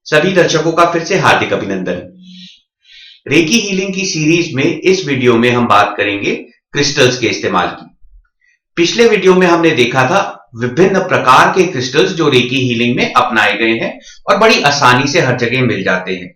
सभी दर्शकों का फिर से हार्दिक अभिनंदन। रेकी हीलिंग की सीरीज में इस वीडियो में हम बात करेंगे क्रिस्टल्स के इस्तेमाल की। पिछले वीडियो में हमने देखा था विभिन्न प्रकार के क्रिस्टल्स जो रेकी हीलिंग में अपनाए गए हैं और बड़ी आसानी से हर जगह मिल जाते हैं।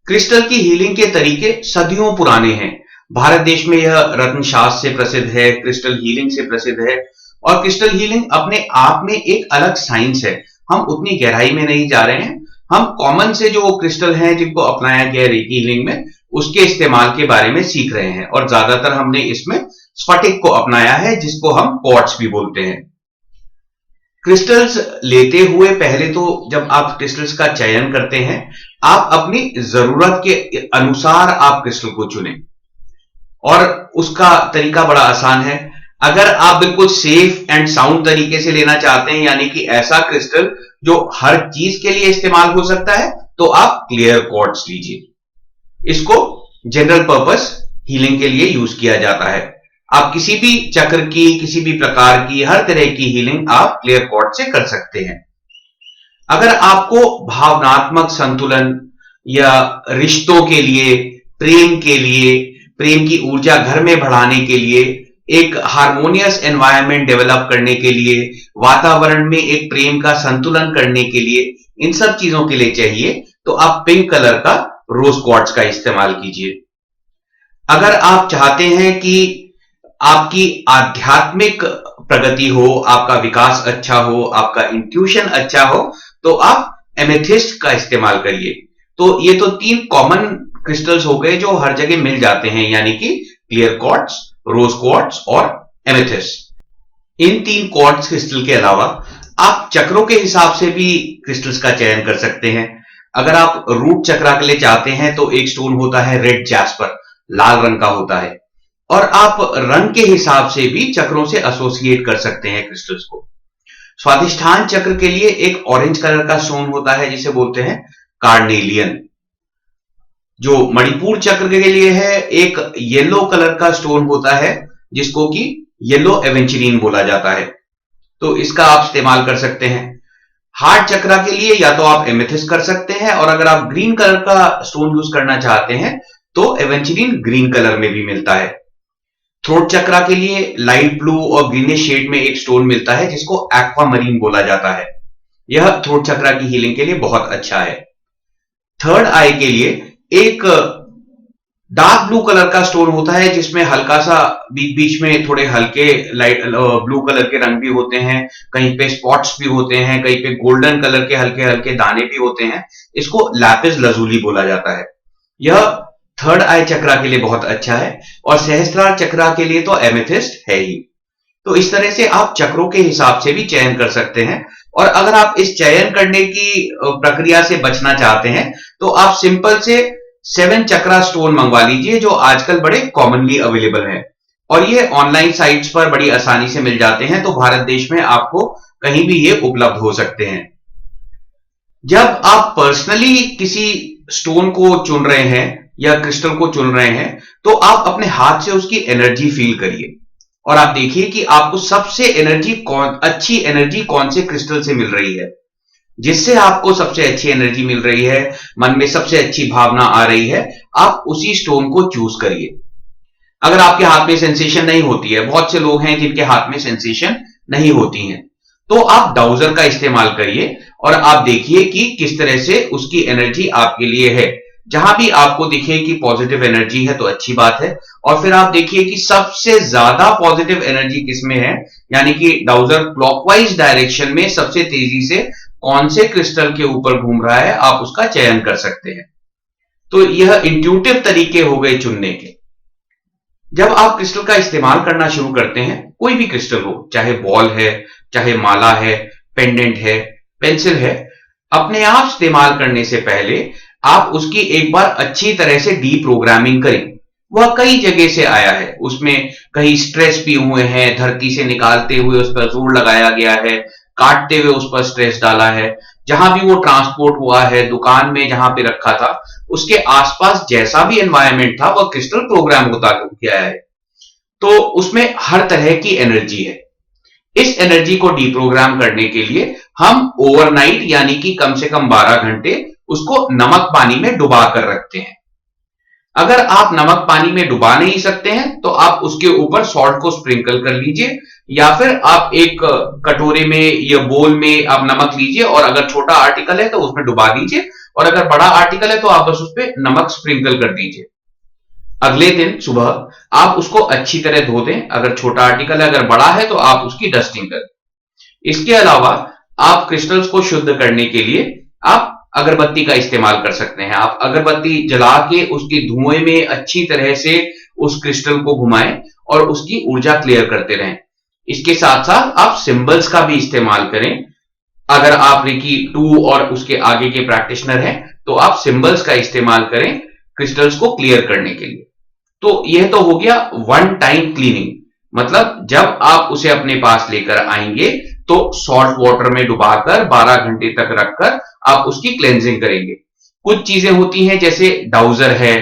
क्रिस्टल की हीलिंग के तरीके सदियों पुराने हैं। भारत देश में यह रत्न शास्त्र से प्रसिद्ध है, क्रिस्टल हीलिंग से प्रसिद्ध है और क्रिस्टल हीलिंग अपने आप में एक अलग साइंस है। हम उतनी गहराई में नहीं जा रहे हैं, हम कॉमन से जो क्रिस्टल हैं जिनको अपनाया गया है रेकी हीलिंग में उसके इस्तेमाल के बारे में सीख रहे हैं और ज्यादातर हमने इसमें स्फटिक को अपनाया है जिसको हम क्वार्ट्ज भी बोलते हैं। क्रिस्टल्स लेते हुए पहले तो जब आप क्रिस्टल्स का चयन करते हैं आप अपनी जरूरत के अनुसार आप क्रिस्टल को चुनें और उसका तरीका बड़ा आसान है। अगर आप बिल्कुल सेफ एंड साउंड तरीके से लेना चाहते हैं यानी कि ऐसा क्रिस्टल जो हर चीज के लिए इस्तेमाल हो सकता है तो आप क्लियर क्वार्ट्ज लीजिए। इसको जनरल पर्पस हीलिंग के लिए यूज किया जाता है। आप किसी भी चक्र की, किसी भी प्रकार की, हर तरह की हीलिंग आप क्लियर क्वार्ट्ज से कर सकते हैं। अगर आपको भावनात्मक संतुलन या रिश्तों के लिए, प्रेम के लिए, प्रेम की ऊर्जा घर में बढ़ाने के लिए, एक हार्मोनियस एनवायरनमेंट डेवलप करने के लिए, वातावरण में एक प्रेम का संतुलन करने के लिए, इन सब चीजों के लिए चाहिए तो आप पिंक कलर का रोज क्वार्ट्ज का इस्तेमाल कीजिए। अगर आप चाहते हैं कि आपकी आध्यात्मिक प्रगति हो, आपका विकास अच्छा हो, आपका इंट्यूशन अच्छा हो तो आप एमेथिस्ट का इस्तेमाल करिए। तो ये तो 3 कॉमन क्रिस्टल्स हो गए जो हर जगह मिल जाते हैं यानी कि क्लियर क्वार्ट्ज, रोज क्वार्ट्ज और एमेथिस्ट। इन 3 क्वार्ट्ज क्रिस्टल के अलावा आप चक्रों के हिसाब से भी क्रिस्टल्स का चयन कर सकते हैं। अगर आप रूट चक्रा के लिए चाहते हैं तो एक स्टोन होता है रेड जैस्पर, लाल रंग का होता है और आप रंग के हिसाब से भी चक्रों से एसोसिएट कर सकते हैं क्रिस्टल्स को। स्वाधिष्ठान चक्र के लिए एक ऑरेंज कलर का स्टोन होता है जिसे बोलते हैं कार्नेलियन। जो मणिपुर चक्र के लिए है एक येलो कलर का स्टोन होता है जिसको कि येलो एवेंचुरीन बोला जाता है, तो इसका आप इस्तेमाल कर सकते हैं। हार्ट चक्रा के लिए या तो आप एमेथिस्ट कर सकते हैं और अगर आप ग्रीन कलर का स्टोन यूज करना चाहते हैं तो एवेंचुरीन ग्रीन कलर में भी मिलता है। थ्रोट चक्रा के लिए लाइट ब्लू और ग्रीनिश शेड में एक स्टोन मिलता है जिसको एक्वामरीन बोला जाता है। यह थ्रोट चक्रा की हीलिंग के लिए बहुत अच्छा है। थर्ड आई के लिए एक डार्क ब्लू कलर का स्टोन होता है जिसमें हल्का सा बीच बीच में थोड़े हल्के लाइट ब्लू कलर के रंग भी होते हैं, कहीं पे स्पॉट्स भी होते हैं, कहीं पे गोल्डन कलर के हल्के हल्के दाने भी होते हैं। इसको लैपिस लजूली बोला जाता है। यह थर्ड आई चक्रा के लिए बहुत अच्छा है और सहस्त्रार चक्रा के लिए तो एमेथिस्ट है ही। तो इस तरह से आप चक्रों के हिसाब से भी चयन कर सकते हैं और अगर आप इस चयन करने की प्रक्रिया से बचना चाहते हैं तो आप सिंपल से 7 चक्रा स्टोन मंगवा लीजिए जो आजकल बड़े कॉमनली अवेलेबल हैं और ये ऑनलाइन साइट्स पर बड़ी आसानी से मिल जाते हैं, तो भारत देश में आपको कहीं भी ये उपलब्ध हो सकते हैं। जब आप पर्सनली किसी स्टोन को चुन रहे हैं या क्रिस्टल को चुन रहे हैं तो आप अपने हाथ से उसकी एनर्जी फील करिए और आप देखिए कि आपको सबसे अच्छी एनर्जी कौन से क्रिस्टल से मिल रही है। जिससे आपको सबसे अच्छी एनर्जी मिल रही है, मन में सबसे अच्छी भावना आ रही है, आप उसी स्टोन को चूज करिए। अगर आपके हाथ में सेंसेशन नहीं होती है, बहुत से लोग हैं जिनके हाथ में सेंसेशन नहीं होती है, तो आप डाउजर का इस्तेमाल करिए और आप देखिए कि किस तरह से उसकी एनर्जी आपके लिए है। जहां भी आपको दिखे कि पॉजिटिव एनर्जी है तो अच्छी बात है और फिर आप देखिए कि सबसे ज्यादा पॉजिटिव एनर्जी किसमें है, यानी कि डाउजर क्लॉकवाइज डायरेक्शन में सबसे तेजी से कौन से क्रिस्टल के ऊपर घूम रहा है, आप उसका चयन कर सकते हैं। तो यह इंट्यूटिव तरीके हो गए चुनने के। जब आप क्रिस्टल का इस्तेमाल करना शुरू करते हैं, कोई भी क्रिस्टल हो, चाहे बॉल है, चाहे माला है, पेंडेंट है, पेंसिल है, अपने आप इस्तेमाल करने से पहले आप उसकी एक बार अच्छी तरह से डीप्रोग्रामिंग करें। वह कई जगह से आया है, उसमें कहीं स्ट्रेस भी हुए हैं, धरती से निकालते हुए उस पर जोर लगाया गया है, काटते हुए उस पर स्ट्रेस डाला है, जहां भी वो ट्रांसपोर्ट हुआ है, दुकान में जहां पे रखा था, उसके आसपास जैसा भी एनवायरनमेंट था वह क्रिस्टल प्रोग्राम होता गया है। तो उसमें हर तरह की एनर्जी है। इस एनर्जी को डीप्रोग्राम करने के लिए हम ओवरनाइट यानी कि कम से कम 12 घंटे उसको नमक पानी में डुबा कर रखते हैं। अगर आप नमक पानी में डुबा नहीं सकते हैं तो आप उसके ऊपर सॉल्ट को स्प्रिंकल कर लीजिए, या फिर आप एक कटोरे में या बोल में आप नमक लीजिए और अगर छोटा आर्टिकल है तो उसमें डुबा दीजिए, और अगर बड़ा आर्टिकल है तो आप बस उस पर नमक स्प्रिंकल कर दीजिए। अगले दिन सुबह आप उसको अच्छी तरह धो दें। अगर छोटा आर्टिकल है, अगर बड़ा है तो आप उसकी डस्टिंग करें। इसके अलावा आप क्रिस्टल्स को शुद्ध करने के लिए आप अगरबत्ती का इस्तेमाल कर सकते हैं। आप अगरबत्ती जला के उसके धुएं में अच्छी तरह से उस क्रिस्टल को घुमाएं और उसकी ऊर्जा क्लियर करते रहें। इसके साथ साथ आप सिंबल्स का भी इस्तेमाल करें। अगर आप रेकी 2 और उसके आगे के प्रैक्टिशनर हैं तो आप सिंबल्स का इस्तेमाल करें क्रिस्टल्स को क्लियर करने के लिए। तो यह तो हो गया वन टाइम क्लीनिंग, मतलब जब आप उसे अपने पास लेकर आएंगे तो सॉल्ट वाटर में डुबाकर 12 घंटे तक रखकर आप उसकी क्लेंजिंग करेंगे। कुछ चीजें होती हैं जैसे डाउजर है,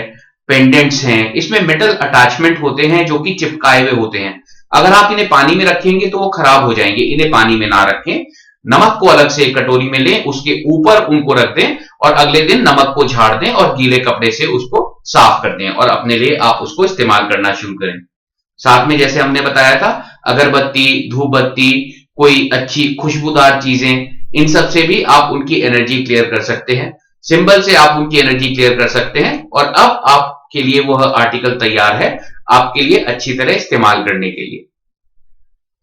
पेंडेंट्स हैं, इसमें मेटल अटैचमेंट होते हैं जो कि चिपकाए हुए होते हैं। अगर आप इन्हें पानी में रखेंगे तो वो खराब हो जाएंगे, इन्हें पानी में ना रखें। नमक को अलग से एक कटोरी में लें, उसके ऊपर उनको रख दें और अगले दिन नमक को झाड़ दें और गीले कपड़े से उसको साफ कर दें और अपने लिए आप उसको इस्तेमाल करना शुरू करें। साथ में जैसे हमने बताया था, अगरबत्ती, धूप बत्ती, कोई अच्छी खुशबूदार चीजें, इन सब से भी आप उनकी एनर्जी क्लियर कर सकते हैं। सिंबल से आप उनकी एनर्जी क्लियर कर सकते हैं और अब आपके लिए वह आर्टिकल तैयार है आपके लिए अच्छी तरह इस्तेमाल करने के लिए।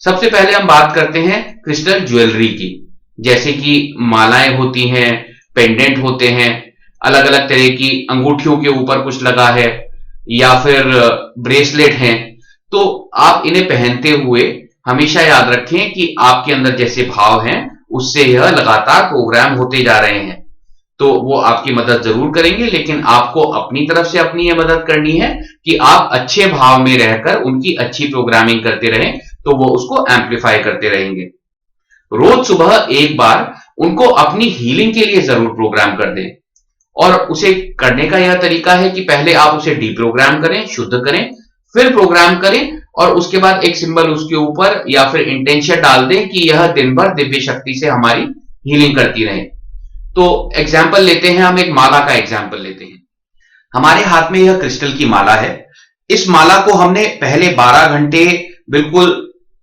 सबसे पहले हम बात करते हैं क्रिस्टल ज्वेलरी की, जैसे कि मालाएं होती हैं, पेंडेंट होते हैं, अलग अलग तरह की अंगूठियों के ऊपर कुछ लगा है या फिर ब्रेसलेट हैं। तो आप इन्हें पहनते हुए हमेशा याद रखें कि आपके अंदर जैसे भाव हैं उससे यह लगातार प्रोग्राम होते जा रहे हैं। तो वो आपकी मदद जरूर करेंगे, लेकिन आपको अपनी तरफ से अपनी यह मदद करनी है कि आप अच्छे भाव में रहकर उनकी अच्छी प्रोग्रामिंग करते रहें, तो वो उसको एम्पलीफाई करते रहेंगे। रोज सुबह एक बार उनको अपनी हीलिंग के लिए जरूर प्रोग्राम कर दें, और उसे करने का यह तरीका है कि पहले आप उसे डीप्रोग्राम करें, शुद्ध करें, फिर प्रोग्राम करें और उसके बाद एक सिंबल उसके ऊपर या फिर इंटेंशन डाल दें कि यह दिन भर दिव्य शक्ति से हमारी हीलिंग करती रहे। तो एग्जाम्पल लेते हैं, हम एक माला का एग्जाम्पल लेते हैं। हमारे हाथ में यह क्रिस्टल की माला है। इस माला को हमने पहले 12 घंटे बिल्कुल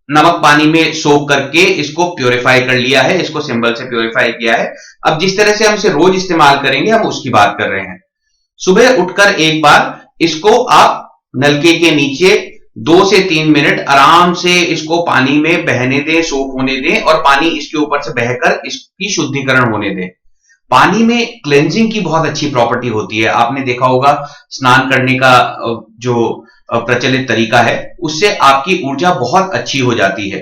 नमक पानी में सोक करके इसको प्योरीफाई कर लिया है, इसको सिंबल से प्योरीफाई किया है। अब जिस तरह से हम इसे रोज इस्तेमाल करेंगे हम उसकी बात कर रहे हैं। सुबह उठकर एक बार इसको आप नलके के नीचे 2 से 3 मिनट आराम से इसको पानी में बहने दें, सोक होने दें और पानी इसके ऊपर से बहकर इसकी शुद्धिकरण होने दें। पानी में क्लेंजिंग की बहुत अच्छी प्रॉपर्टी होती है। आपने देखा होगा स्नान करने का जो प्रचलित तरीका है उससे आपकी ऊर्जा बहुत अच्छी हो जाती है।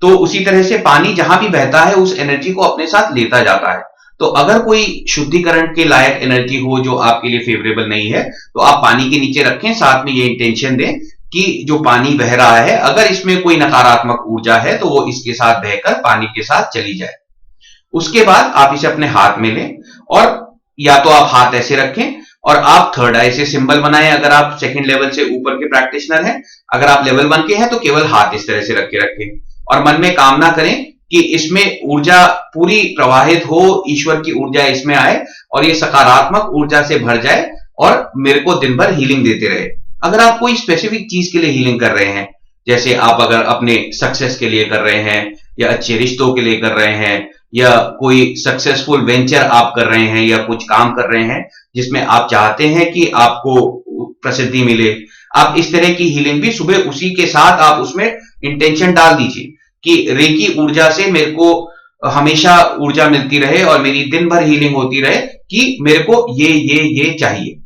तो उसी तरह से पानी जहां भी बहता है उस एनर्जी को अपने साथ लेता जाता है। तो अगर कोई शुद्धिकरण के लायक एनर्जी हो जो आपके लिए फेवरेबल नहीं है तो आप पानी के नीचे रखें, साथ में ये इंटेंशन दें कि जो पानी बह रहा है अगर इसमें कोई नकारात्मक ऊर्जा है तो वो इसके साथ बहकर पानी के साथ चली जाए। उसके बाद आप इसे अपने हाथ में लें और या तो आप हाथ ऐसे रखें और आप थर्ड आई से सिंबल बनाएं अगर आप सेकंड लेवल से ऊपर के प्रैक्टिशनर हैं। अगर आप लेवल 1 के हैं तो केवल हाथ इस तरह से रख के रखें और मन में कामना करें कि इसमें ऊर्जा पूरी प्रवाहित हो, ईश्वर की ऊर्जा इसमें आए और ये सकारात्मक ऊर्जा से भर जाए और मेरे को दिन भर हीलिंग देते रहे। अगर आप कोई स्पेसिफिक चीज के लिए हीलिंग कर रहे हैं, जैसे आप अगर अपने सक्सेस के लिए कर रहे हैं या अच्छे रिश्तों के लिए कर रहे हैं या कोई सक्सेसफुल वेंचर आप कर रहे हैं या कुछ काम कर रहे हैं जिसमें आप चाहते हैं कि आपको प्रसिद्धि मिले, आप इस तरह की हीलिंग भी सुबह उसी के साथ आप उसमें इंटेंशन डाल दीजिए कि रेकी ऊर्जा से मेरे को हमेशा ऊर्जा मिलती रहे और मेरी दिन भर हीलिंग होती रहे कि मेरे को ये चाहिए।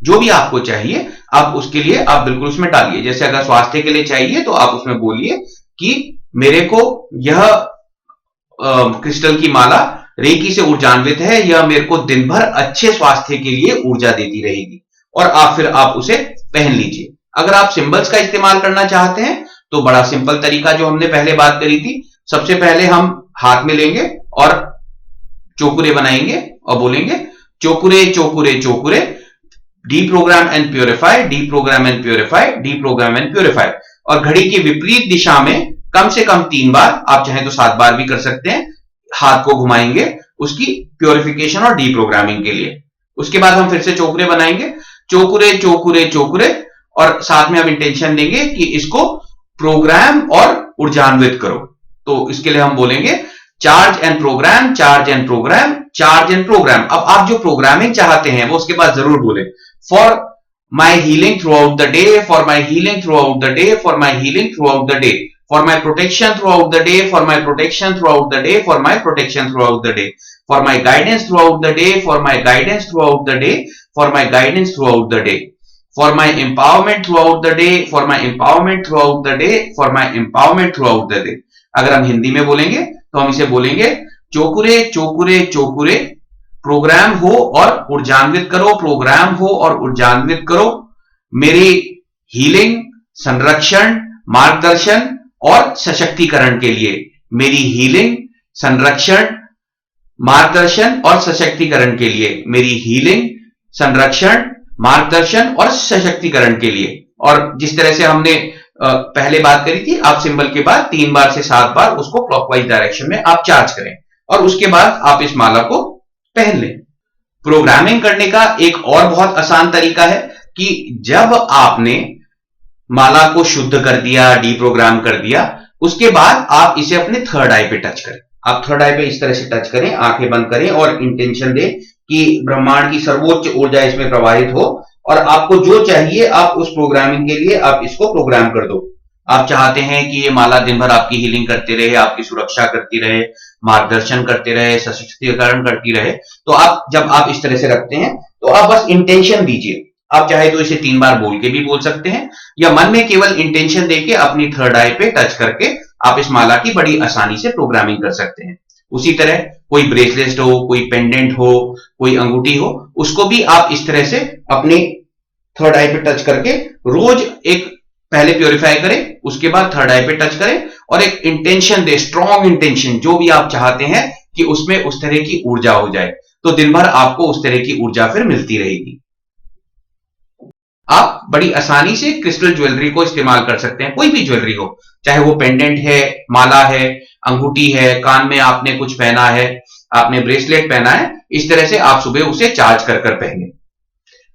जो भी आपको चाहिए आप उसके लिए आप बिल्कुल उसमें डालिए। जैसे अगर स्वास्थ्य के लिए चाहिए तो आप उसमें बोलिए कि मेरे को यह क्रिस्टल की माला रेकी से ऊर्जान्वित है, यह मेरे को दिन भर अच्छे स्वास्थ्य के लिए ऊर्जा देती रहेगी, और फिर आप उसे पहन लीजिए। अगर आप सिंबल्स का इस्तेमाल करना चाहते हैं तो बड़ा सिंपल तरीका जो हमने पहले बात करी थी, सबसे पहले हम हाथ में लेंगे और चोकुरे बनाएंगे और बोलेंगे चोकुरे चोकुरे चोकुरे, deprogram and purify, deprogram and purify, deprogram and purify, और घड़ी की विपरीत दिशा में कम से कम 3 बार, आप चाहें तो 7 बार भी कर सकते हैं, हाथ को घुमाएंगे उसकी प्योरिफिकेशन और डीप्रोग्रामिंग के लिए। उसके बाद हम फिर से चोकुरे बनाएंगे, चोकुरे चोकुरे चोकुरे, और साथ में हम इंटेंशन देंगे कि इसको प्रोग्राम और ऊर्जान्वित करो। तो इसके लिए हम बोलेंगे charge and program, charge and program, charge and program. अब आप जो प्रोग्रामिंग चाहते हैं वो उसके बाद जरूर बोले, for my healing through out the day, for my healing through out the day, for my healing through out the day, for my protection through out the day, for my protection through out the day, for my protection through out the day, for my guidance through out the day, for my guidance through out the day, for my guidance through out the day, for my empowerment throughout the day, for my empowerment throughout the day, for my empowerment throughout the day। अगर हम हिंदी में बोलेंगे तो हम इसे बोलेंगे चोकुरे चोकुरे चोकुरे, प्रोग्राम हो और ऊर्जान्वित करो, प्रोग्राम हो और ऊर्जान्वित करो मेरी हीलिंग, संरक्षण, मार्गदर्शन और सशक्तिकरण के लिए, मेरी हीलिंग, संरक्षण, मार्गदर्शन और सशक्तिकरण के लिए, मेरी हीलिंग, संरक्षण, मार्गदर्शन और सशक्तिकरण के लिए। और जिस तरह से हमने पहले बात करी थी, आप सिंबल के बाद 3 बार से 7 बार उसको क्लॉकवाइज डायरेक्शन में आप चार्ज करें और उसके बाद आप इस माला को पहन लें। प्रोग्रामिंग करने का एक और बहुत आसान तरीका है कि जब आपने माला को शुद्ध कर दिया, डीप्रोग्राम कर दिया, उसके बाद आप इसे अपने थर्ड आई पे टच करें। आप थर्ड आई पे इस तरह से टच करें, आंखें बंद करें और इंटेंशन दें कि ब्रह्मांड की सर्वोच्च ऊर्जा इसमें प्रवाहित हो और आपको जो चाहिए आप उस प्रोग्रामिंग के लिए आप इसको प्रोग्राम कर दो। आप चाहते हैं कि ये माला दिन भर आपकी हीलिंग करते रहे, आपकी सुरक्षा करती रहे, मार्गदर्शन करते रहे, सशक्तिकरण करती रहे, तो आप जब आप इस तरह से रखते हैं तो आप बस इंटेंशन दीजिए। आप चाहे तो इसे 3 बार बोल के भी बोल सकते हैं या मन में केवल इंटेंशन देके अपनी थर्ड आई पे टच करके आप इस माला की बड़ी आसानी से प्रोग्रामिंग कर सकते हैं। उसी तरह कोई ब्रेसलेट हो, कोई पेंडेंट हो, कोई अंगूठी हो, उसको भी आप इस तरह से अपनी थर्ड आई पे टच करके रोज एक पहले प्योरीफाई करें, उसके बाद थर्ड आई पे टच करें और एक इंटेंशन दे, स्ट्रॉन्ग इंटेंशन, जो भी आप चाहते हैं कि उसमें उस तरह की ऊर्जा हो जाए, तो दिन भर आपको उस तरह की ऊर्जा फिर मिलती रहेगी। आप बड़ी आसानी से क्रिस्टल ज्वेलरी को इस्तेमाल कर सकते हैं, कोई भी ज्वेलरी हो, चाहे वो पेंडेंट है, माला है, अंगूठी है, कान में आपने कुछ पहना है, आपने ब्रेसलेट पहना है, इस तरह से आप सुबह उसे चार्ज कर कर पहने।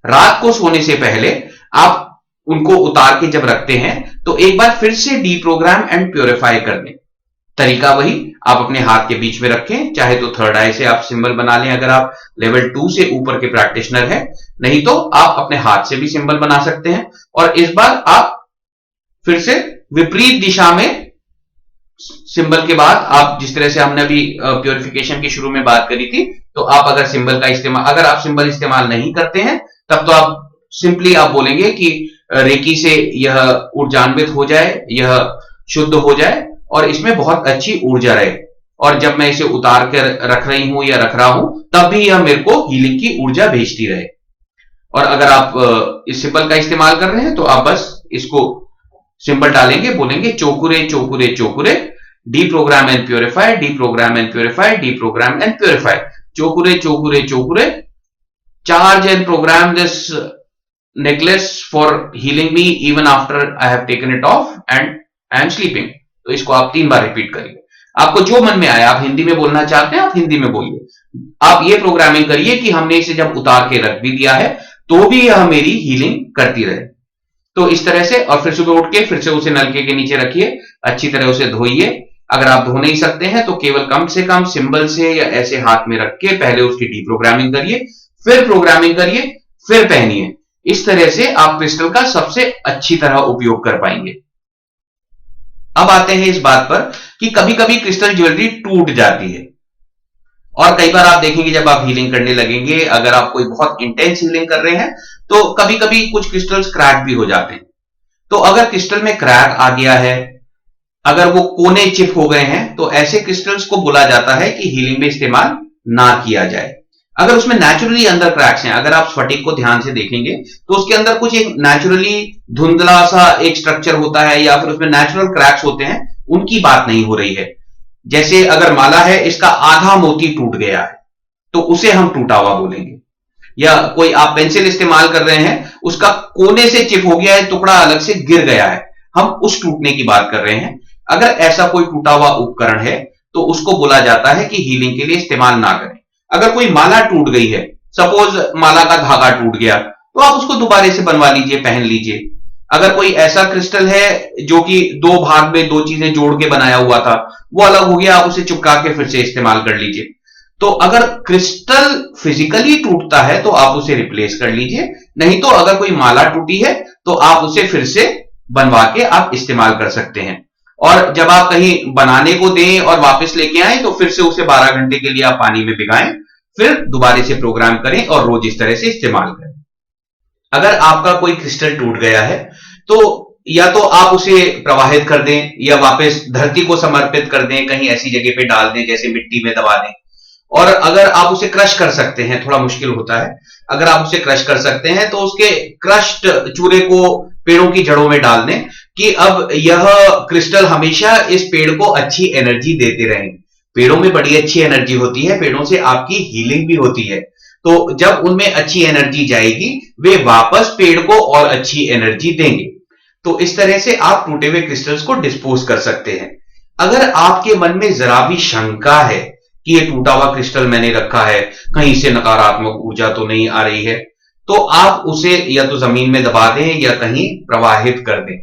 रात को सोने से पहले आप उनको उतार के जब रखते हैं तो एक बार फिर से डीप्रोग्राम एंड प्योरीफाई कर दें। तरीका वही, आप अपने हाथ के बीच में रखें, चाहे तो थर्ड आई से आप सिंबल बना लें अगर आप लेवल 2 से ऊपर के प्रैक्टिशनर हैं, नहीं तो आप अपने हाथ से भी सिंबल बना सकते हैं। और इस बार आप फिर से विपरीत दिशा में सिंबल के बाद आप जिस तरह से हमने अभी प्योरिफिकेशन की शुरू में बात करी थी, तो आप अगर सिंबल का इस्तेमाल, अगर आप सिंबल इस्तेमाल नहीं करते हैं तब तो आप सिंपली आप बोलेंगे कि रेकी से यह ऊर्जान्वित हो जाए, यह शुद्ध हो जाए और इसमें बहुत अच्छी ऊर्जा रहे, और जब मैं इसे उतार कर रख रही हूं या रख रहा हूं तब भी यह मेरे को हीलिंग की ऊर्जा भेजती रहे। और अगर आप इस सिंबल का इस्तेमाल कर रहे हैं तो आप बस इसको सिंबल डालेंगे, बोलेंगे चोकुरे चोकुरे चोकुरे, deprogram and purify, deprogram and purify, deprogram and purify, चोकुरे चोकुरे चोकुरे, charge and program this necklace for healing me even after I have taken it off and I am sleeping। तो इसको आप 3 बार रिपीट करिए। आपको जो मन में आया, आप हिंदी में बोलना चाहते हैं आप हिंदी में बोलिए। आप ये प्रोग्रामिंग करिए कि हमने इसे जब उतार के रख भी दिया है तो भी यह मेरी हीलिंग करती रहे। तो इस तरह से, और फिर सुबह उठ के फिर से उसे नलके के नीचे रखिए, अच्छी तरह उसे धोइए। अगर आप धो नहीं सकते हैं तो केवल कम से कम सिंबल से या ऐसे हाथ में रख के पहले उसकी डीप्रोग्रामिंग करिए, फिर प्रोग्रामिंग करिए, फिर पहनिए। इस तरह से आप क्रिस्टल का सबसे अच्छी तरह उपयोग कर पाएंगे। अब आते हैं इस बात पर कि कभी कभी क्रिस्टल ज्वेलरी टूट जाती है, और कई बार आप देखेंगे जब आप हीलिंग करने लगेंगे, अगर आप कोई बहुत इंटेंस हीलिंग कर रहे हैं तो कभी कभी कुछ क्रिस्टल्स क्रैक भी हो जाते हैं। तो अगर क्रिस्टल में क्रैक आ गया है, अगर वो कोने चिप हो गए हैं, तो ऐसे क्रिस्टल्स को बोला जाता है कि हीलिंग में इस्तेमाल ना किया जाए। अगर उसमें नेचुरली अंदर क्रैक्स हैं, अगर आप स्फटिक को ध्यान से देखेंगे तो उसके अंदर कुछ एक नेचुरली धुंधला सा एक स्ट्रक्चर होता है या फिर उसमें नेचुरल क्रैक्स होते हैं, उनकी बात नहीं हो रही है। जैसे अगर माला है, इसका आधा मोती टूट गया है तो उसे हम टूटा हुआ बोलेंगे। या कोई आप पेंसिल इस्तेमाल कर रहे हैं, उसका कोने से चिप हो गया है, टुकड़ा अलग से गिर गया है, हम उस टूटने की बात कर रहे हैं। अगर ऐसा कोई टूटा हुआ उपकरण है तो उसको बोला जाता है कि हीलिंग के लिए इस्तेमाल ना करें। अगर कोई माला टूट गई है, सपोज माला का धागा टूट गया, तो आप उसको दोबारा से बनवा लीजिए, पहन लीजिए। अगर कोई ऐसा क्रिस्टल है जो कि दो भाग में दो चीजें जोड़ के बनाया हुआ था, वो अलग हो गया, आप उसे चिपका के फिर से इस्तेमाल कर लीजिए। तो अगर क्रिस्टल फिजिकली टूटता है तो आप उसे रिप्लेस कर लीजिए, नहीं तो अगर कोई माला टूटी है तो आप उसे फिर से बनवा के आप इस्तेमाल कर सकते हैं। और जब आप कहीं बनाने को दें और वापस लेके आए तो फिर से उसे 12 घंटे के लिए आप पानी में भिगाएं, फिर दोबारा से प्रोग्राम करें और रोज इस तरह से इस्तेमाल करें। अगर आपका कोई क्रिस्टल टूट गया है तो या तो आप उसे प्रवाहित कर दें या वापस धरती को समर्पित कर दें, कहीं ऐसी जगह पे डाल दें जैसे मिट्टी में दबा दें। और अगर आप उसे क्रश कर सकते हैं, थोड़ा मुश्किल होता है, अगर आप उसे क्रश कर सकते हैं तो उसके क्रश्ड चूरे को पेड़ों की जड़ों में डाल दें कि अब यह क्रिस्टल हमेशा इस पेड़ को अच्छी एनर्जी देते रहें। पेड़ों में बड़ी अच्छी एनर्जी होती है, पेड़ों से आपकी हीलिंग भी होती है। तो जब उनमें अच्छी एनर्जी जाएगी, वे वापस पेड़ को और अच्छी एनर्जी देंगे। तो इस तरह से आप टूटे हुए क्रिस्टल्स को डिस्पोज कर सकते हैं। अगर आपके मन में जरा भी शंका है कि ये टूटा हुआ क्रिस्टल मैंने रखा है, कहीं से नकारात्मक ऊर्जा तो नहीं आ रही है, तो आप उसे या तो जमीन में दबा दें या कहीं प्रवाहित कर दें।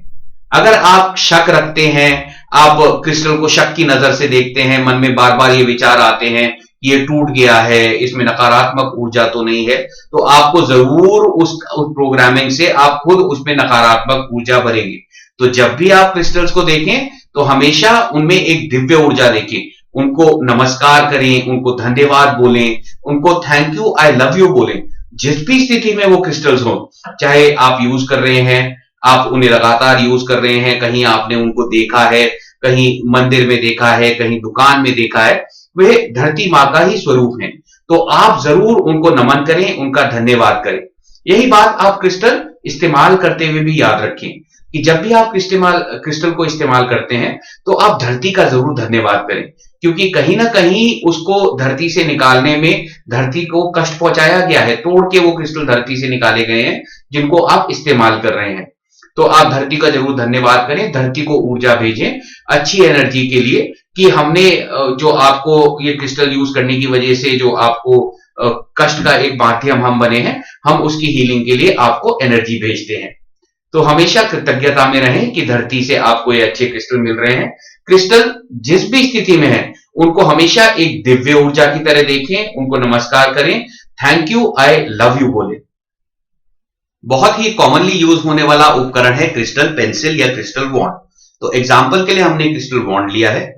अगर आप शक रखते हैं, आप क्रिस्टल को शक की नजर से देखते हैं, मन में बार बार ये विचार आते हैं कि ये टूट गया है, इसमें नकारात्मक ऊर्जा तो नहीं है, तो आपको जरूर उस प्रोग्रामिंग से आप खुद उसमें नकारात्मक ऊर्जा भरेंगे। तो जब भी आप क्रिस्टल्स को देखें तो हमेशा उनमें एक दिव्य ऊर्जा देखें, उनको नमस्कार करें, उनको धन्यवाद बोलें, उनको thank you, I love you बोलें। जिस भी स्थिति में वो क्रिस्टल्स हो, चाहे आप यूज कर रहे हैं, आप उन्हें लगातार यूज कर रहे हैं, कहीं आपने उनको देखा है, कहीं मंदिर में देखा है, कहीं दुकान में देखा है, वे धरती मां का ही स्वरूप हैं। तो आप जरूर उनको नमन करें, उनका धन्यवाद करें। यही बात आप क्रिस्टल इस्तेमाल करते हुए भी याद रखें कि जब भी आप क्रिस्टल को इस्तेमाल करते हैं तो आप धरती का जरूर धन्यवाद करें, क्योंकि कहीं ना कहीं उसको धरती से निकालने में धरती को कष्ट पहुंचाया गया है, तोड़ के वो क्रिस्टल धरती से निकाले गए हैं जिनको आप इस्तेमाल कर रहे हैं। तो आप धरती का जरूर धन्यवाद करें, धरती को ऊर्जा भेजें अच्छी एनर्जी के लिए कि हमने जो आपको ये क्रिस्टल यूज करने की वजह से जो आपको कष्ट का एक माध्यम हम बने हैं, हम उसकी हीलिंग के लिए आपको एनर्जी भेजते हैं। तो हमेशा कृतज्ञता में रहें कि धरती से आपको ये अच्छे क्रिस्टल मिल रहे हैं। क्रिस्टल जिस भी स्थिति में है उनको हमेशा एक दिव्य ऊर्जा की तरह देखें, उनको नमस्कार करें, thank you, I love you बोले। बहुत ही कॉमनली यूज होने वाला उपकरण है क्रिस्टल पेंसिल या क्रिस्टल वॉन्ड। तो एग्जाम्पल के लिए हमने क्रिस्टल वॉन्ड लिया है।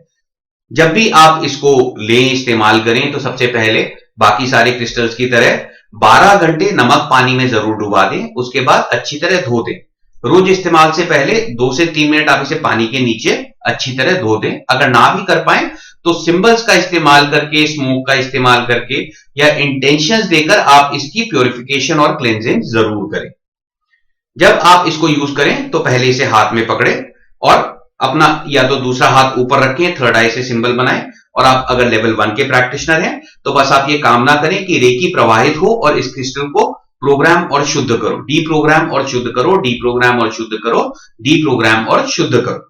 जब भी आप इसको लें, इस्तेमाल करें, तो सबसे पहले बाकी सारे क्रिस्टल्स की तरह 12 घंटे नमक पानी में जरूर डुबा दें, उसके बाद अच्छी तरह धो दें। रोज इस्तेमाल से पहले 2 से 3 मिनट आप इसे पानी के नीचे अच्छी तरह धो दें। अगर ना भी कर पाए तो सिंबल्स का इस्तेमाल करके, स्मोक का इस्तेमाल करके या इंटेंशंस देकर आप इसकी प्योरिफिकेशन और क्लेंजिंग जरूर करें। जब आप इसको यूज करें तो पहले इसे हाथ में पकड़े और अपना या तो दूसरा हाथ ऊपर रखें, थर्ड आई से सिंबल बनाएं। और आप अगर लेवल 1 के प्रैक्टिशनर हैं तो बस आप ये कामना करें कि रेकी प्रवाहित हो और इस क्रिस्टल को प्रोग्राम और शुद्ध करो, डी प्रोग्राम और शुद्ध करो, डी प्रोग्राम और शुद्ध करो, डी प्रोग्राम और शुद्ध करो।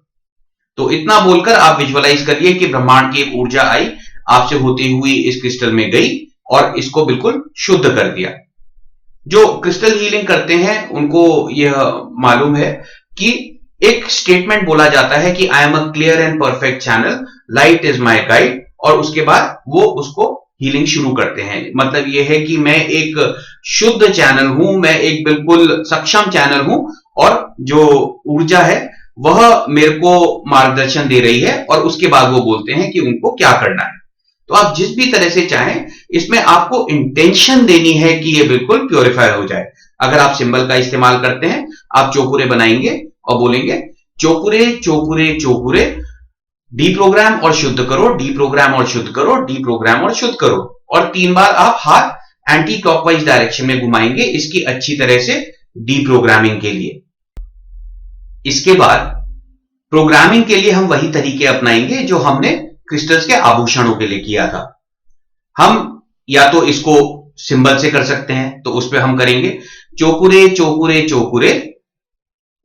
तो इतना बोलकर आप विजुअलाइज करिए कि ब्रह्मांड की एक ऊर्जा आई, आपसे होती हुई इस क्रिस्टल में गई और इसको बिल्कुल शुद्ध कर दिया। जो क्रिस्टल हीलिंग करते हैं उनको यह मालूम है कि एक स्टेटमेंट बोला जाता है कि I am a clear and perfect channel, light is my guide, और उसके बाद वो उसको हीलिंग शुरू करते हैं। मतलब यह है कि मैं एक शुद्ध चैनल हूं, मैं एक बिल्कुल सक्षम चैनल हूं और जो ऊर्जा है वह मेरे को मार्गदर्शन दे रही है, और उसके बाद वो बोलते हैं कि उनको क्या करना है। तो आप जिस भी तरह से चाहें, इसमें आपको इंटेंशन देनी है कि ये बिल्कुल प्योरीफाई हो जाए। अगर आप सिंबल का इस्तेमाल करते हैं, आप चौकुरे बनाएंगे और बोलेंगे चौकुरे चौकुरे चौकुरे, डी प्रोग्राम और शुद्ध करो, डी प्रोग्राम और शुद्ध करो, डी प्रोग्राम और शुद्ध करो, और 3 बार आप हाथ एंटी क्लॉकवाइज डायरेक्शन में घुमाएंगे इसकी अच्छी तरह से डी प्रोग्रामिंग के लिए। इसके बाद प्रोग्रामिंग के लिए हम वही तरीके अपनाएंगे जो हमने क्रिस्टल्स के आभूषणों के लिए किया था। हम या तो इसको सिंबल से कर सकते हैं, तो उस पर हम करेंगे चौकुरे चौकुरे चौकुरे,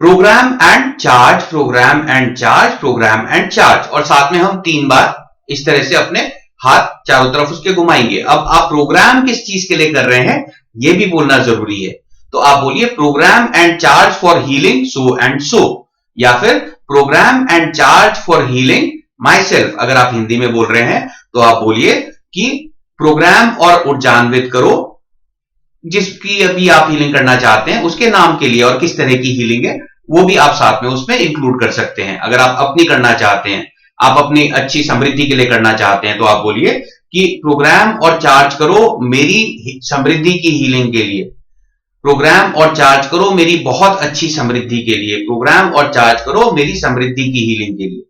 program and charge, program and charge, program and charge, और साथ में हम 3 बार इस तरह से अपने हाथ चारों तरफ उसके घुमाएंगे। अब आप प्रोग्राम किस चीज के लिए कर रहे हैं यह भी बोलना जरूरी है। तो आप बोलिए program and charge for healing so and so, या फिर program and charge for healing myself. अगर आप हिंदी में बोल रहे हैं तो आप बोलिए कि प्रोग्राम और ऊर्जान्वित करो जिसकी अभी आप हीलिंग करना चाहते हैं उसके नाम के लिए, और किस तरह की हीलिंग है वो भी आप साथ में उसमें इंक्लूड कर सकते हैं। अगर आप अपनी करना चाहते हैं, आप अपनी अच्छी समृद्धि के लिए करना चाहते हैं, तो आप बोलिए कि प्रोग्राम और चार्ज करो मेरी समृद्धि की हीलिंग के लिए, प्रोग्राम और चार्ज करो मेरी बहुत अच्छी समृद्धि के लिए, प्रोग्राम और चार्ज करो मेरी समृद्धि की हीलिंग के लिए।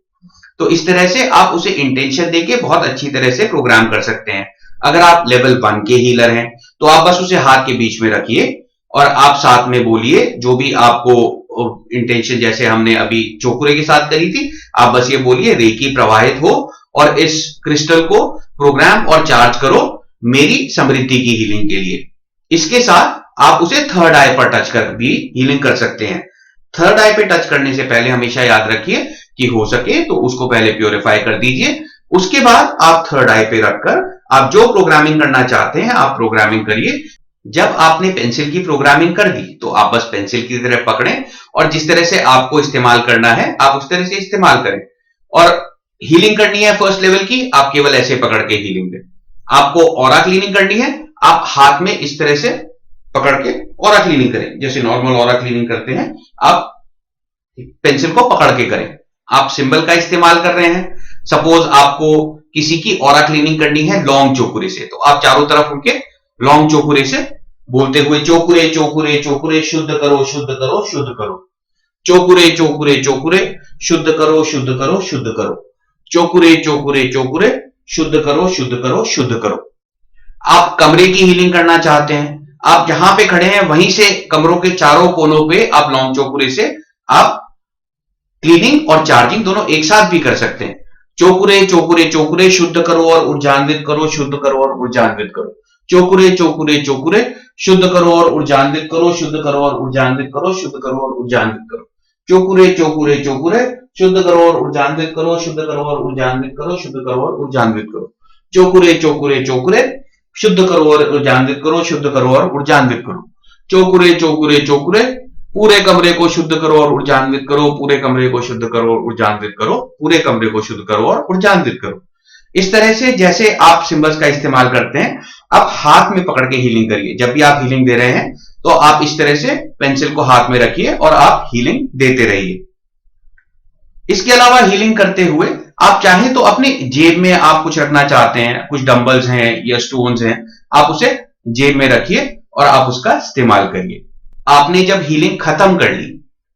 तो इस तरह से आप उसे इंटेंशन देके बहुत अच्छी तरह से प्रोग्राम कर सकते हैं। अगर आप लेवल 1 के हीलर हैं तो आप बस उसे हाथ के बीच में रखिए और आप साथ में बोलिए जो भी आपको इंटेंशन, जैसे हमने अभी चोकुरे के साथ करी थी, आप बस ये बोलिए रेकी प्रवाहित हो और इस क्रिस्टल को प्रोग्राम और चार्ज करो मेरी समृद्धि की हीलिंग के लिए। इसके साथ आप उसे थर्ड आई पर टच कर भी हीलिंग कर सकते हैं। थर्ड आई पे टच करने से पहले हमेशा याद रखिए कि हो सके तो उसको पहले प्योरीफाई कर दीजिए, उसके बाद आप थर्ड आई पे रखकर आप जो प्रोग्रामिंग करना चाहते हैं आप प्रोग्रामिंग करिए। जब आपने पेंसिल की प्रोग्रामिंग कर दी तो आप बस पेंसिल की तरह पकड़ें और जिस तरह से आपको इस्तेमाल करना है आप उस तरह से इस्तेमाल करें। और हीलिंग करनी है फर्स्ट लेवल की, आप केवल ऐसे पकड़ के हीलिंग दें। आपको ऑरा क्लीनिंग करनी है, आप हाथ में इस तरह से पकड़ के ऑरा क्लीनिंग करें, जैसे नॉर्मल ऑरा क्लीनिंग करते हैं आप पेंसिल को पकड़ के करें। आप सिंबल का इस्तेमाल कर रहे हैं, सपोज आपको किसी की ऑरा क्लीनिंग करनी है लॉन्ग चोकुरे से, तो आप चारों तरफ उनके लॉन्ग चोकुरे से बोलते हुए चोकुरे चोकुरे चोकुरे शुद्ध करो शुद्ध करो शुद्ध करो, चोकुरे चोकुरे चोकुरे शुद्ध करो शुद्ध करो शुद्ध करो, चोकुरे चोकुरे चोकुरे शुद्ध करो शुद्ध करो शुद्ध करो। आप कमरे की हीलिंग करना चाहते हैं, आप जहां पे खड़े हैं वहीं से कमरों के चारों कोनों पे आप लॉन्ग चोकुरे से आप क्लीनिंग और चार्जिंग दोनों एक साथ भी कर सकते हैं। चोकुरे चोकुरे चोकुरे शुद्ध करो और ऊर्जान्वित करो, शुद्ध करो और ऊर्जान्वित करो, चोकुरे चोकुरे चोकुरे शुद्ध करो और ऊर्जान्वित करो, शुद्ध करो और ऊर्जान्वित करो, शुद्ध करो और ऊर्जान्वित करो, चोकुरे चोकुरे चोकुरे शुद्ध करो और ऊर्जान्वित करो, शुद्ध करो और ऊर्जान्वित करो, शुद्ध करो और ऊर्जान्वित करो, चोकुरे चोकुरे चोकुरे शुद्ध करो और ऊर्जान्वित करो, शुद्ध करो और ऊर्जान्वित करो, चोकुरे चोकुरे चोकुरे पूरे कमरे को शुद्ध करो और ऊर्जान्वित करो, पूरे कमरे को शुद्ध करो और ऊर्जान्वित करो, पूरे कमरे को शुद्ध करो और ऊर्जान्वित करो। इस तरह से जैसे आप सिंबल्स का इस्तेमाल करते हैं आप हाथ में पकड़ के हीलिंग करिए। जब भी आप हीलिंग दे रहे हैं तो आप इस तरह से पेंसिल को हाथ में रखिए और आप हीलिंग देते रहिए। इसके अलावा हीलिंग करते हुए आप चाहें तो अपनी जेब में आप कुछ रखना चाहते हैं, कुछ डंबल्स हैं या स्टोन्स हैं, आप उसे जेब में रखिए और आप उसका इस्तेमाल करिए। आपने जब हीलिंग खत्म कर ली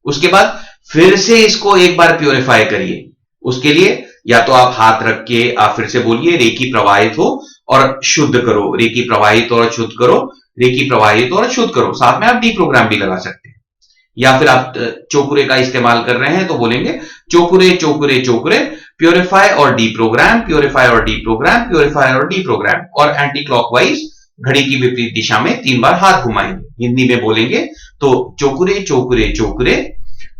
उसके बाद फिर से इसको एक बार प्योरीफाई करिए। उसके लिए या तो आप हाथ रख के आप फिर से बोलिए रेकी प्रवाहित हो और शुद्ध करो, रेकी प्रवाहित और शुद्ध करो, रेकी प्रवाहित और शुद्ध करो। साथ में आप डी प्रोग्राम भी लगा सकते हैं, या फिर आप चोकुरे का इस्तेमाल कर रहे हैं तो बोलेंगे चोकुरे चोकुरे चोकुरे प्योरीफाई और डी प्रोग्राम, प्योरीफाई और डी प्रोग्राम, प्योरीफाई और डी प्रोग्राम, और एंटी क्लॉकवाइज घड़ी की विपरीत दिशा में 3 बार हाथ घुमाएंगे। हिंदी में बोलेंगे तो चोकुरे चोकुरे चोकुरे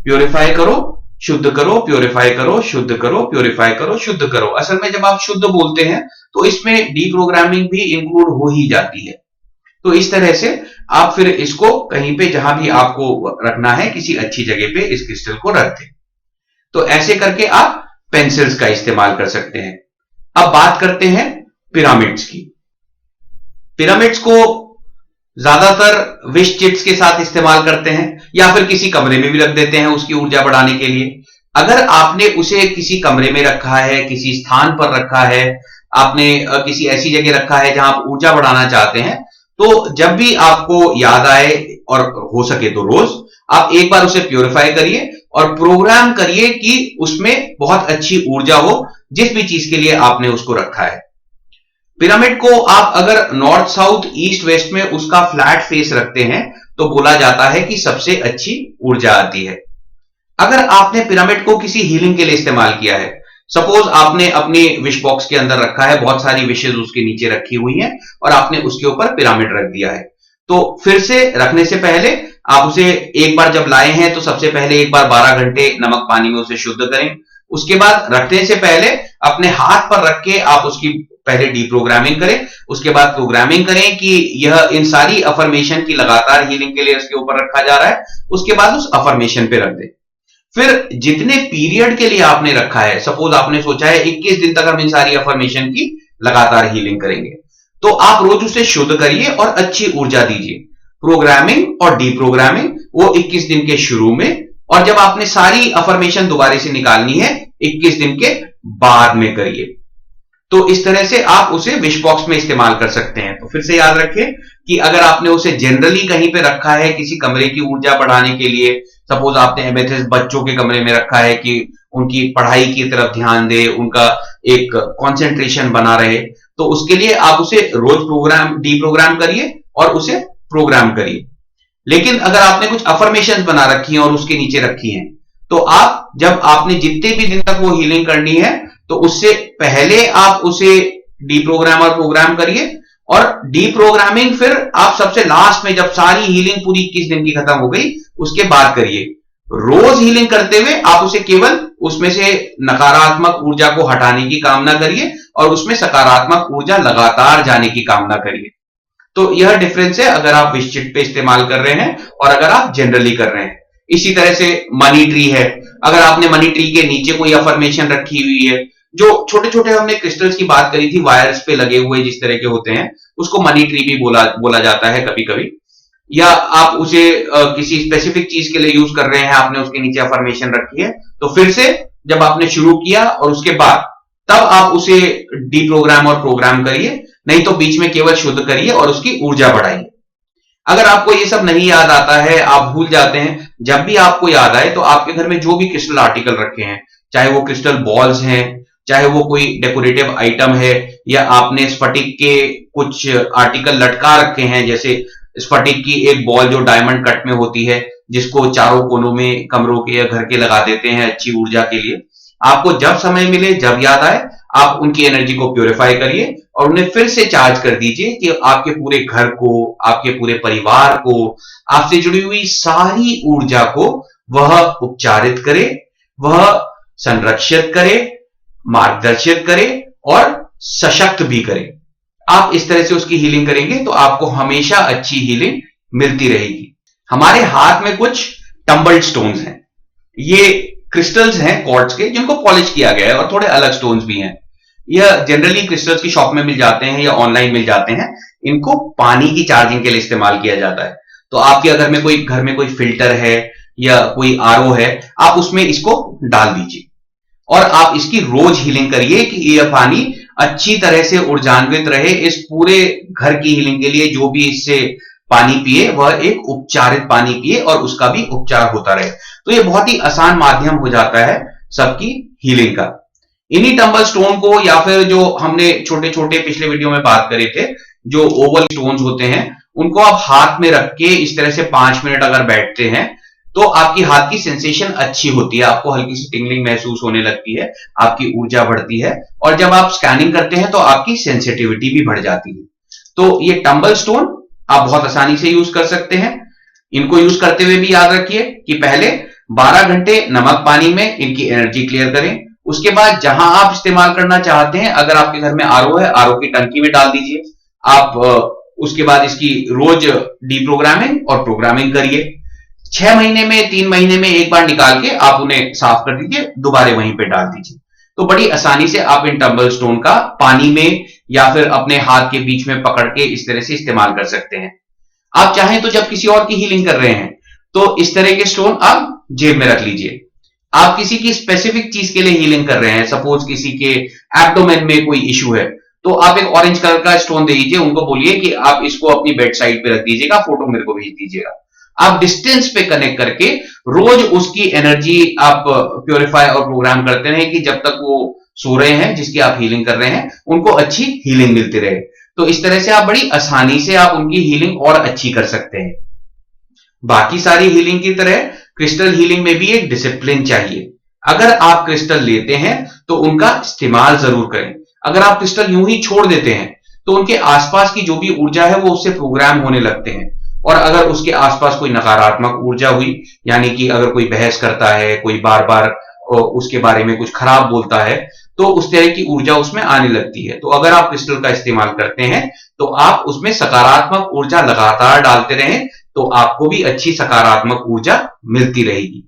प्योरीफाई करो शुद्ध करो, प्योरीफाई करो शुद्ध करो, प्योरीफाई करो शुद्ध करो। असल में जब आप शुद्ध बोलते हैं तो इसमें डी प्रोग्रामिंग भी इंक्लूड हो ही जाती है। तो इस तरह से आप फिर इसको कहीं पे जहां भी आपको रखना है किसी अच्छी जगह पे इस क्रिस्टल को रख दें। तो ऐसे करके आप पेंसिल्स का इस्तेमाल कर सकते हैं। अब बात करते हैं पिरामिड्स की। पिरामिड्स को ज्यादातर विश चिट्स के साथ इस्तेमाल करते हैं या फिर किसी कमरे में भी रख देते हैं उसकी ऊर्जा बढ़ाने के लिए। अगर आपने उसे किसी कमरे में रखा है, किसी स्थान पर रखा है, आपने किसी ऐसी जगह रखा है जहां आप ऊर्जा बढ़ाना चाहते हैं, तो जब भी आपको याद आए और हो सके तो रोज आप एक बार उसे प्योरीफाई करिए और प्रोग्राम करिए कि उसमें बहुत अच्छी ऊर्जा हो जिस भी चीज के लिए आपने उसको रखा है। पिरामिड को आप अगर नॉर्थ साउथ ईस्ट वेस्ट में उसका फ्लैट फेस रखते हैं तो बोला जाता है कि सबसे अच्छी ऊर्जा आती है। अगर आपने पिरामिड को किसी हीलिंग के लिए इस्तेमाल किया है, सपोज आपने अपनी विश बॉक्स के अंदर रखा है, बहुत सारी विशेष उसके नीचे रखी हुई हैं और आपने उसके ऊपर पिरामिड रख दिया है, तो फिर से रखने से पहले आप उसे एक बार जब लाए हैं तो सबसे पहले एक बार 12 घंटे नमक पानी में उसे शुद्ध करें। उसके बाद रखने से पहले अपने हाथ पर रख के आप उसकी पहले डीप्रोग्रामिंग करें, उसके बाद प्रोग्रामिंग करें कि यह इन सारी अफर्मेशन की लगातार हीलिंग के लिए इसके ऊपर रखा जा रहा है, उसके बाद उस अफर्मेशन पे रख दें। फिर जितने पीरियड के लिए आपने रखा है, सपोज आपने सोचा है 21 दिन तक हम इन सारी अफर्मेशन की लगातार हीलिंग करेंगे, तो आप रोज उसे शुद्ध करिए और अच्छी ऊर्जा दीजिए। प्रोग्रामिंग और डीप्रोग्रामिंग वो 21 दिन के शुरू में, और जब आपने सारी अफर्मेशन दोबारा से निकालनी है 21 दिन के बाद में करिए। तो इस तरह से आप उसे विश बॉक्स में इस्तेमाल कर सकते हैं। तो फिर से याद रखें कि अगर आपने उसे जनरली कहीं पे रखा है किसी कमरे की ऊर्जा बढ़ाने के लिए, सपोज आपने एमेथिस्ट बच्चों के कमरे में रखा है कि उनकी पढ़ाई की तरफ ध्यान दे, उनका एक कंसंट्रेशन बना रहे, तो उसके लिए आप उसे रोज डीप्रोग्राम करिए और उसे प्रोग्राम करिए। लेकिन अगर आपने कुछ अफर्मेशंस बना रखी हैं और उसके नीचे रखी हैं, तो आप जब आपने जितने भी दिन तक वो हीलिंग करनी है, तो उससे पहले आप उसे डीप्रोग्राम और प्रोग्राम करिए, और डीप्रोग्रामिंग फिर आप सबसे लास्ट में जब सारी हीलिंग पूरी 21 दिन की खत्म हो गई उसके बाद करिए। रोज हीलिंग करते हुए आप उसे केवल उसमें से नकारात्मक ऊर्जा को हटाने की कामना करिए और उसमें सकारात्मक ऊर्जा लगातार जाने की कामना करिए। तो यह डिफरेंस है अगर आप विश्चित पे इस्तेमाल कर रहे हैं और अगर आप जनरली कर रहे हैं। इसी तरह से मनी ट्री है, अगर आपने मनी ट्री के नीचे कोई अफर्मेशन रखी हुई है, जो छोटे छोटे हमने क्रिस्टल्स की बात करी थी वायर्स पे लगे हुए जिस तरह के होते हैं, उसको मनी ट्री भी बोला जाता है कभी कभी। या आप उसे किसी स्पेसिफिक चीज के लिए यूज कर रहे हैं, आपने उसके नीचे अफर्मेशन रखी है, तो फिर से जब आपने शुरू किया और उसके बाद तब आप उसे डीप्रोग्राम और प्रोग्राम करिए, नहीं तो बीच में केवल शुद्ध करिए और उसकी ऊर्जा बढ़ाइए। अगर आपको ये सब नहीं याद आता है, आप भूल जाते हैं, जब भी आपको याद आए तो आपके घर में जो भी क्रिस्टल आर्टिकल रखे हैं, चाहे वो क्रिस्टल बॉल्स हैं, चाहे वो कोई डेकोरेटिव आइटम है, या आपने स्फटिक के कुछ आर्टिकल लटका रखे हैं, जैसे स्फटिक की एक बॉल जो डायमंड कट में होती है, जिसको चारों कोनों में कमरों के या घर के लगा देते हैं अच्छी ऊर्जा के लिए। आपको जब समय मिले, जब याद आए, आप उनकी एनर्जी को प्योरीफाई करिए और उन्हें फिर से चार्ज कर दीजिए कि आपके पूरे घर को, आपके पूरे परिवार को, आपसे जुड़ी हुई सारी ऊर्जा को वह उपचारित करे, वह संरक्षित करे, मार्गदर्शित करे और सशक्त भी करे। आप इस तरह से उसकी हीलिंग करेंगे तो आपको हमेशा अच्छी हीलिंग मिलती रहेगी। हमारे हाथ में कुछ टंबल्ड स्टोन्स हैं, ये क्रिस्टल्स हैं क्वार्ट्ज के जिनको पॉलिश किया गया है, और थोड़े अलग स्टोन्स भी हैं। यह जनरली क्रिस्टल्स की शॉप में मिल जाते हैं या ऑनलाइन मिल जाते हैं। इनको पानी की चार्जिंग के लिए इस्तेमाल किया जाता है। तो आपके अगर में कोई घर में कोई फिल्टर है या कोई आरओ है, आप उसमें इसको डाल दीजिए और आप इसकी रोज हीलिंग करिए कि यह पानी अच्छी तरह से ऊर्जान्वित रहे। इस पूरे घर की हीलिंग के लिए जो भी इससे पानी पिए वह एक उपचारित पानी पिए और उसका भी उपचार होता रहे। तो ये बहुत ही आसान माध्यम हो जाता है सबकी हीलिंग का। इन्हीं टंबल स्टोन को, या फिर जो हमने छोटे छोटे पिछले वीडियो में बात करे थे जो ओवल स्टोन्स होते हैं, उनको आप हाथ में रख के इस तरह से 5 मिनट अगर बैठते हैं तो आपकी हाथ की सेंसेशन अच्छी होती है, आपको हल्की सी टिंगलिंग महसूस होने लगती है, आपकी ऊर्जा बढ़ती है, और जब आप स्कैनिंग करते हैं तो आपकी सेंसिटिविटी भी बढ़ जाती है। तो ये टंबल स्टोन आप बहुत आसानी से यूज कर सकते हैं। इनको यूज करते हुए भी याद रखिए कि पहले 12 घंटे नमक पानी में इनकी एनर्जी क्लियर करें। उसके बाद जहां आप इस्तेमाल करना चाहते हैं, अगर आपके घर में आरओ है, आरओ की टंकी में डाल दीजिए। आप उसके बाद इसकी रोज डीप्रोग्रामिंग और प्रोग्रामिंग करिए। 6 महीने में, 3 महीने में एक बार निकाल के आप उन्हें साफ कर दीजिए, दोबारा वहीं पे डाल दीजिए। तो बड़ी आसानी से आप इन टंबल स्टोन का पानी में या फिर अपने हाथ के बीच में पकड़ के इस तरह से इस्तेमाल कर सकते हैं। आप चाहें तो जब किसी और की हीलिंग कर रहे हैं तो इस तरह के स्टोन आप जेब में रख लीजिए। आप किसी की स्पेसिफिक चीज के लिए हीलिंग कर रहे हैं, सपोज किसी के एब्डोमेन में कोई इश्यू है, तो आप एक ऑरेंज कलर का स्टोन दे दीजिए, उनको बोलिए कि आप इसको अपनी बेड साइड पे रख दीजिएगा, फोटो मेरे को भेज दीजिएगा। आप डिस्टेंस पे कनेक्ट करके रोज उसकी एनर्जी आप प्योरीफाई और प्रोग्राम करते रहे कि जब तक वो सो रहे हैं, जिसकी आप हीलिंग कर रहे हैं, उनको अच्छी हीलिंग मिलती रहे। तो इस तरह से आप बड़ी आसानी से आप उनकी हीलिंग और अच्छी कर सकते हैं। बाकी सारी हीलिंग की तरह क्रिस्टल हीलिंग में भी एक डिसिप्लिन चाहिए। अगर आप क्रिस्टल लेते हैं तो उनका इस्तेमाल जरूर करें। अगर आप क्रिस्टल यूं ही छोड़ देते हैं तो उनके आसपास की जो भी ऊर्जा है वो उससे प्रोग्राम होने लगते हैं, और अगर उसके आसपास कोई नकारात्मक ऊर्जा हुई, यानी कि अगर कोई बहस करता है, कोई बार बार उसके बारे में कुछ खराब बोलता है, तो उस तरह की ऊर्जा उसमें आने लगती है। तो अगर आप क्रिस्टल का इस्तेमाल करते हैं तो आप उसमें सकारात्मक ऊर्जा लगातार डालते रहें, तो आपको भी अच्छी सकारात्मक ऊर्जा मिलती रहेगी।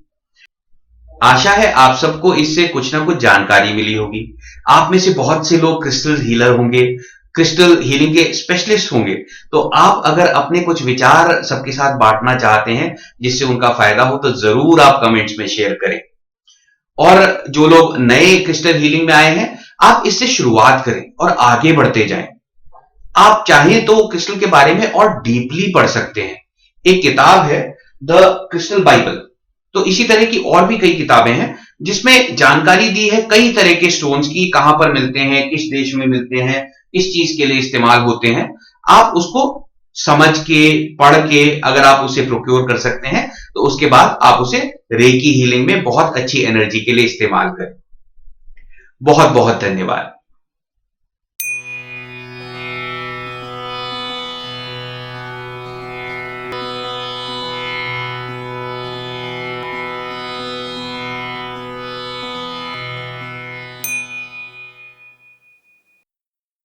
आशा है आप सबको इससे कुछ ना कुछ जानकारी मिली होगी। आप में से बहुत से लोग क्रिस्टल हीलर होंगे, क्रिस्टल हीलिंग के स्पेशलिस्ट होंगे। तो आप अगर अपने कुछ विचार सबके साथ बांटना चाहते हैं जिससे उनका फायदा हो, तो जरूर आप कमेंट्स में शेयर करें। और जो लोग नए क्रिस्टल हीलिंग में आए हैं, आप इससे शुरुआत करें और आगे बढ़ते जाएं। आप चाहें तो क्रिस्टल के बारे में और डीपली पढ़ सकते हैं। एक किताब है द क्रिस्टल बाइबल। तो इसी तरह की और भी कई किताबें हैं जिसमें जानकारी दी है कई तरह के स्टोन्स की, कहां पर मिलते हैं, किस देश में मिलते हैं, किस चीज के लिए इस्तेमाल होते हैं। आप उसको समझ के, पढ़ के अगर आप उसे प्रोक्योर कर सकते हैं, तो उसके बाद आप उसे रेकी हीलिंग में बहुत अच्छी एनर्जी के लिए इस्तेमाल करें। बहुत बहुत धन्यवाद।